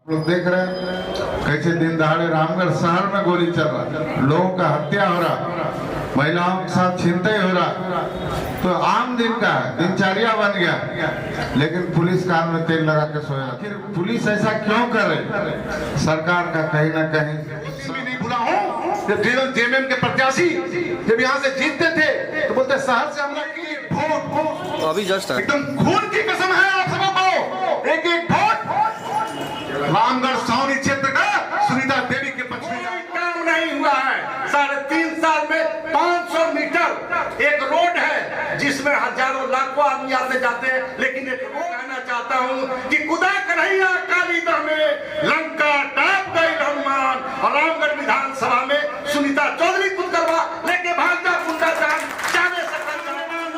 लोग देख रहे हैं कैसे दिन दहाड़े रामगढ़ शहर में गोली चल रहा, लोगों का हत्या हो रहा, महिलाओं के साथ छिनतई हो रहा। तो आम दिन का है, दिनचर्या बन गया, लेकिन पुलिस कान में तेल लगा के सोया। फिर पुलिस ऐसा क्यों कर रही? सरकार का कहीं ना कहीं नहीं भूला हूँ जब जेएमएम के प्रत्याशी जब यहाँ से जीतते थे तो बोलते शहर से हमने वोट अभी जस्ट एकदम खून की कसम है आप सबको, एक एक वोट रामगढ़ सावनी क्षेत्र का सुनीता देवी के पक्ष में काम नहीं हुआ है। 3.5 साल में 500 मीटर एक रोड है जिसमें हजारों लाखों आदमी आते जाते हैं, लेकिन एक रोड कहना चाहता हूँ कि खुदा कन्हैया काली दह में लंका टाप गई हनुमान, और रामगढ़ विधानसभा में सुनीता चौधरी खुद करवा लेके भाग जा गुंडा जाने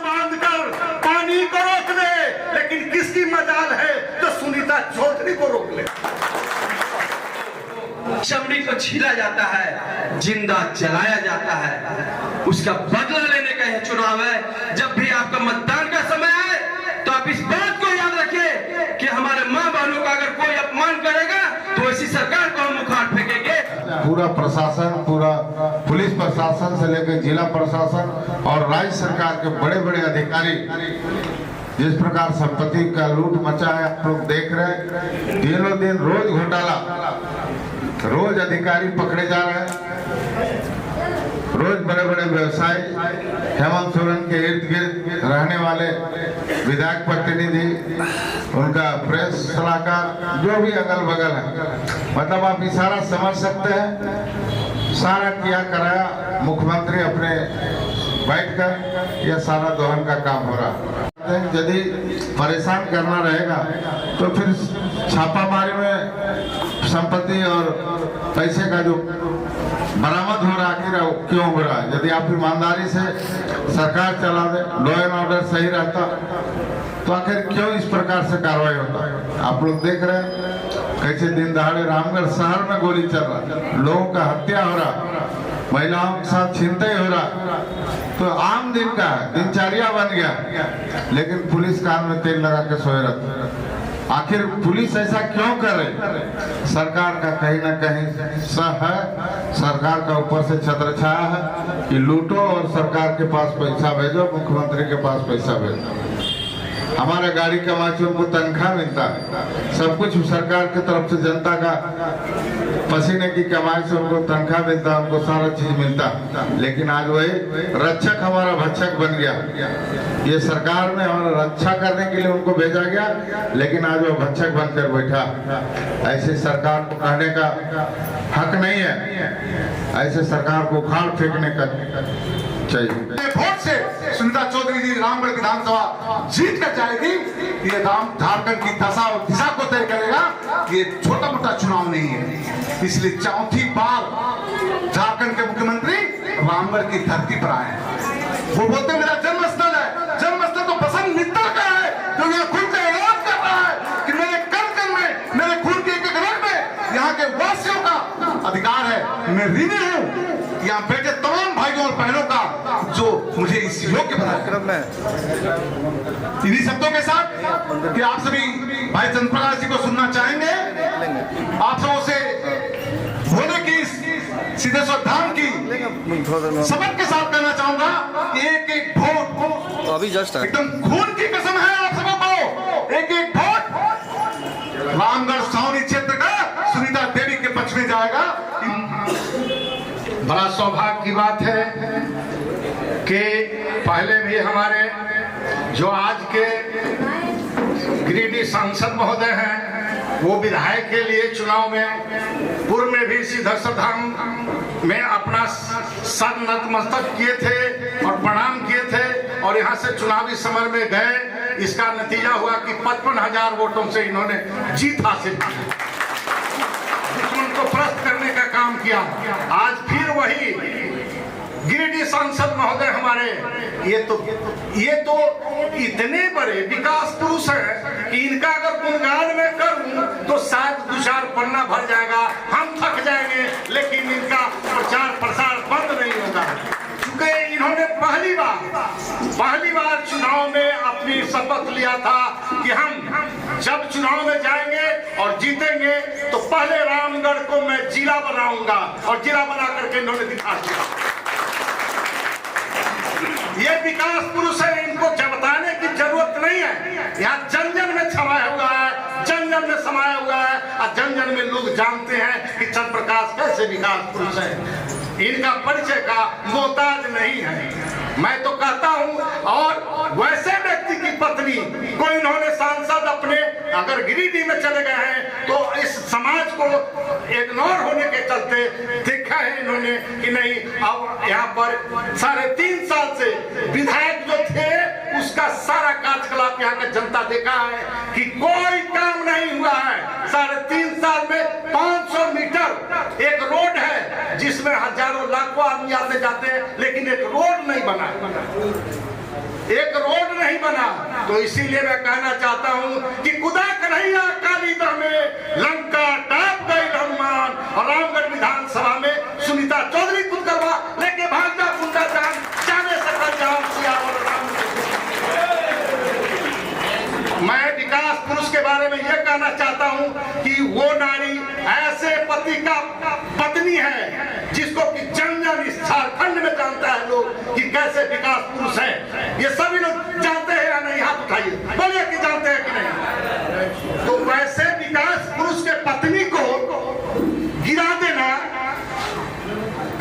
बांध कर पानी को रोक दे, लेकिन किसकी मजाल है तो सुनीता चौधरी को रोक ले। चमड़ी को छीला जाता है, जिंदा जलाया जाता है, उसका बदला लेने का यह चुनाव है। जब भी आपका मतदान का समय है तो आप इस बात को याद रखिए कि हमारे माँ बहनों का अगर कोई अपमान करेगा तो ऐसी सरकार को हम उखाड़ फेंकेंगे। पूरा प्रशासन, पूरा पुलिस प्रशासन से लेकर जिला प्रशासन और राज्य सरकार के बड़े बड़े अधिकारी जिस प्रकार संपत्ति का लूट मचा है, आप लोग देख रहे हैं। दिनों दिन रोज घोटाला, रोज अधिकारी पकड़े जा रहे हैं, रोज बड़े बड़े व्यवसायी, हेमंत सोरेन के इर्द गिर्द रहने वाले विधायक प्रतिनिधि, उनका प्रेस सलाहकार, जो भी अगल बगल है, मतलब आप इशारा समझ सकते हैं। सारा किया कराया मुख्यमंत्री अपने बैठकर, यह सारा दोहन का काम हो रहा। यदि परेशान करना रहेगा तो फिर छापामारी में संपत्ति और पैसे का जो बरामद हो रहा आखिर क्यों हो रहा है? यदि आप ईमानदारी से सरकार चला दे, लॉ एंड ऑर्डर सही रहता तो आखिर क्यों इस प्रकार से कार्रवाई होता? आप लोग देख रहे हैं कैसे दिन दहाड़े रामगढ़ शहर में गोली चल रहा, लोगों का हत्या हो रहा, महिलाओं के साथ छिनतई हो रहा। तो आम दिन का है, दिनचर्या बन गया, लेकिन पुलिस कान में तेल लगा के सोए रहते। आखिर पुलिस ऐसा क्यों कर रही? सरकार का कहीं ना कहीं सह है, सरकार का ऊपर से छत्र छाया है कि लूटो और सरकार के पास पैसा भेजो, मुख्यमंत्री के पास पैसा भेजो। हमारा गाड़ी कमा से उनको तनख्वाह मिलता है, सब कुछ सरकार की तरफ से, जनता का पसीने की कमाई से उनको तनख्वाह मिलता है, उनको सारा चीज मिलता, लेकिन आज वही रक्षक हमारा भक्षक बन गया। ये सरकार में हमारा रक्षा करने के लिए उनको भेजा गया, लेकिन आज वो भक्षक बनकर बैठा। ऐसे सरकार को कहने का हक नहीं है, ऐसे सरकार को उखाड़ फेंकने का चाहिए। वोट से सुनीता चौधरी जी रामगढ़ विधानसभा जीत कर जाएगी। ये झारखंड की दशा और दिशा को तय करेगा। ये छोटा मोटा चुनाव नहीं है, इसलिए चौथी बार झारखंड के मुख्यमंत्री रामगढ़ की धरती पर आए हैं। वो बोलते मेरा जन्मस्थल है, जन्मस्थल तो बसंत मित्तर का है, जो यहाँ खुल के ऐलान कर रहा है कि मेरे कण में, मेरे खून के एक रग में यहाँ के वासियों का अधिकार है। मैं ऋणी हूँ यहाँ बैठे तमाम भाइयों और बहनों का जो मुझे इस योग्य बनाया। इन्हीं शब्दों के साथ कि आप सभी भाई चंद्रप्रकाश जी को सुनना चाहेंगे, आप सबों से होने की सिद्धेश्वर धाम की सबक के साथ कहना चाहूंगा, एक एक वोट अभी जस्ट एकदम खून की कसम है आप सबको, एक एक वोट रामगढ़ सावनी क्षेत्र का सुनीता देवी के पक्ष में जाएगा। बड़ा सौभाग्य की बात है कि पहले भी हमारे जो आज के गिरिडीह सांसद महोदय हैं, वो विधायक के लिए चुनाव में पूर्व में भी सिद्धेश्वर धाम में अपना सर नतमस्तक किए थे और प्रणाम किए थे, और यहाँ से चुनावी समर में गए। इसका नतीजा हुआ कि 55,000 वोटों से इन्होंने जीत हासिल की, को प्रस्त करने का काम किया। आज फिर वही गिरिडीह सांसद महोदय हमारे, ये तो इतने बड़े विकास पुरुष हैं कि इनका अगर गुणगान में करूं तो शायद 2-4 पन्ना भर जाएगा, हम थक जाएंगे, लेकिन इनका प्रचार प्रसार बंद नहीं होगा। चूंकि इन्होंने पहली बार चुनाव में अपनी शपथ लिया था कि हम जब चुनाव में जाएंगे और जीतेंगे तो पहले रामगढ़ को मैं जिला बनाऊंगा, और जिला बना करके इन्होंने दिखा दिया। ये विकास पुरुष है, इनको बताने की जरूरत नहीं है। यहाँ जन जन में छमाया हुआ है, जन जन में समाया हुआ है, और जन जन में लोग जानते हैं कि चंद्र प्रकाश कैसे विकास पुरुष है। इनका परिचय का मोहताज नहीं है। मैं तो कहता हूं, और वैसे व्यक्ति की पत्नी को इन्होंने सांसद अपने अगर गिरिडीह में चले गए हैं तो इस समाज को इग्नोर होने के चलते देखा है इन्होंने कि नहीं, अब यहाँ पर 3.5 साल से विधायक जो थे उसका सारा कार्यकलाप यहाँ का जनता देखा है कि कोई काम नहीं हुआ है। 3.5 साल में 500 मीटर एक रोड है जिसमें हजारों लाखों आदमी आते जाते हैं, लेकिन एक रोड नहीं बना, एक रोड नहीं बना। तो इसीलिए मैं कहना चाहता हूं कि खुदा कन्हैया काली दह में लंका टाप गई हनुमान, और रामगढ़ विधानसभा में सुनीता चौधरी खुद करवा लेके भाग जा गुंडा जान जाने सकल जान सियावर रामचंद्र। मैं विकास पुरुष के बारे में यह कहना चाहता हूं कि वो नारी ऐसे पति का पत्नी है जिसको कि जन जन इस झारखंड में जानता है लोग कि कैसे विकास पुरुष है। ये सभी लोग जानते हैं या नहीं? हाथ उठाइए, बोलिए कि जानते हैं कि नहीं। तो वैसे विकास पुरुष के पत्नी को गिरा देना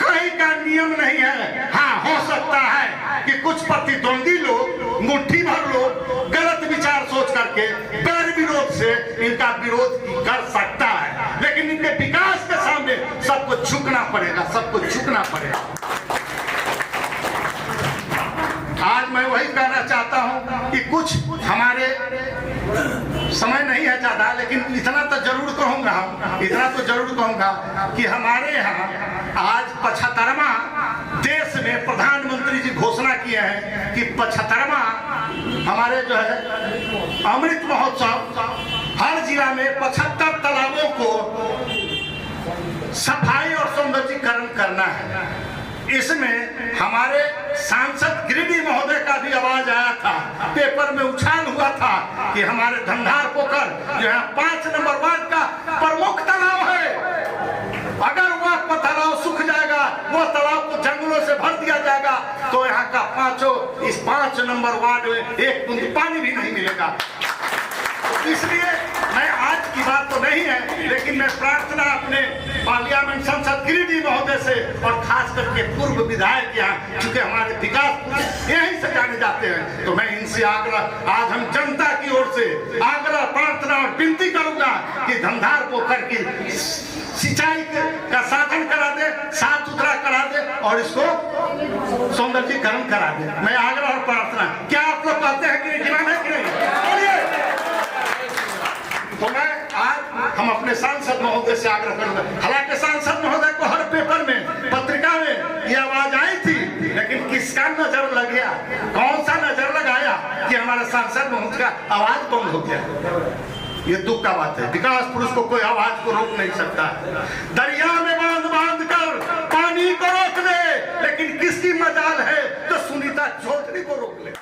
कहीं का नियम नहीं है। हाँ, हो सकता है कि कुछ प्रतिद्वंदी लोग, मुट्ठी भर लोग गलत विचार सोच करके बैर विरोध से इनका विरोध कर सकता है, लेकिन इनके विकास के सामने सबको झुकना पड़ेगा, सबको झुकना पड़ेगा। आज मैं वही कहना चाहता हूं कि कुछ हमारे समय नहीं है ज्यादा, लेकिन इतना तो जरूर कहूंगा कि हमारे यहाँ आज 75वां देश में प्रधानमंत्री जी घोषणा किए हैं कि 75वां हमारे जो है अमृत महोत्सव, हर जिला में 75 तालाबों को सफाई और सौंदर्यीकरण करना है। इसमें हमारे सांसद गिरिडीह महोदय का भी आवाज आया था, पेपर में उछाल हुआ था कि हमारे धंधार पोखर जो है 5 नंबर वार्ड का प्रमुख तालाब है, अगर वह तालाब सूख जाएगा, वह तालाब को जंगलों से भर दिया जाएगा तो यहाँ का इस 5 नंबर वार्ड में एक बूंद पानी भी नहीं मिलेगा। इसलिए मैं आज की बात तो नहीं है, लेकिन मैं प्रार्थना अपने पार्लियामेंट सांसद गिरिडीह महोदय से और खास करके पूर्व विधायक यहाँ, चूंकि हमारे विकास यहीं से जाने जाते हैं, तो मैं इनसे आग्रह, आज हम जनता की ओर से आग्रह, प्रार्थना और विनती करूंगा कि धंधार पोखर की सिंचाई का साधन करा दे, साफ सुथरा करा दे और इसको सौंदर्यीकरण करा दे। मैं आग्रह और प्रार्थना, क्या आप लोग कहते हैं कि डिमांड है कि नहीं? तो मैं आज हम अपने सांसद महोदय से आग्रह करूंगा, हालांकि सांसद महोदय को हर पेपर में, पत्रिका में ये आवाज आई थी, लेकिन किसका नजर लग गया, कौन सा नजर लगाया कि हमारे सांसद महोदय का आवाज बंद हो गया? ये दुख का बात है। विकास पुरुष को कोई आवाज को रोक नहीं सकता। दरिया में बांध कर पानी को रोक ले, लेकिन किसकी मजाल है तो सुनीता चौधरी को रोक ले।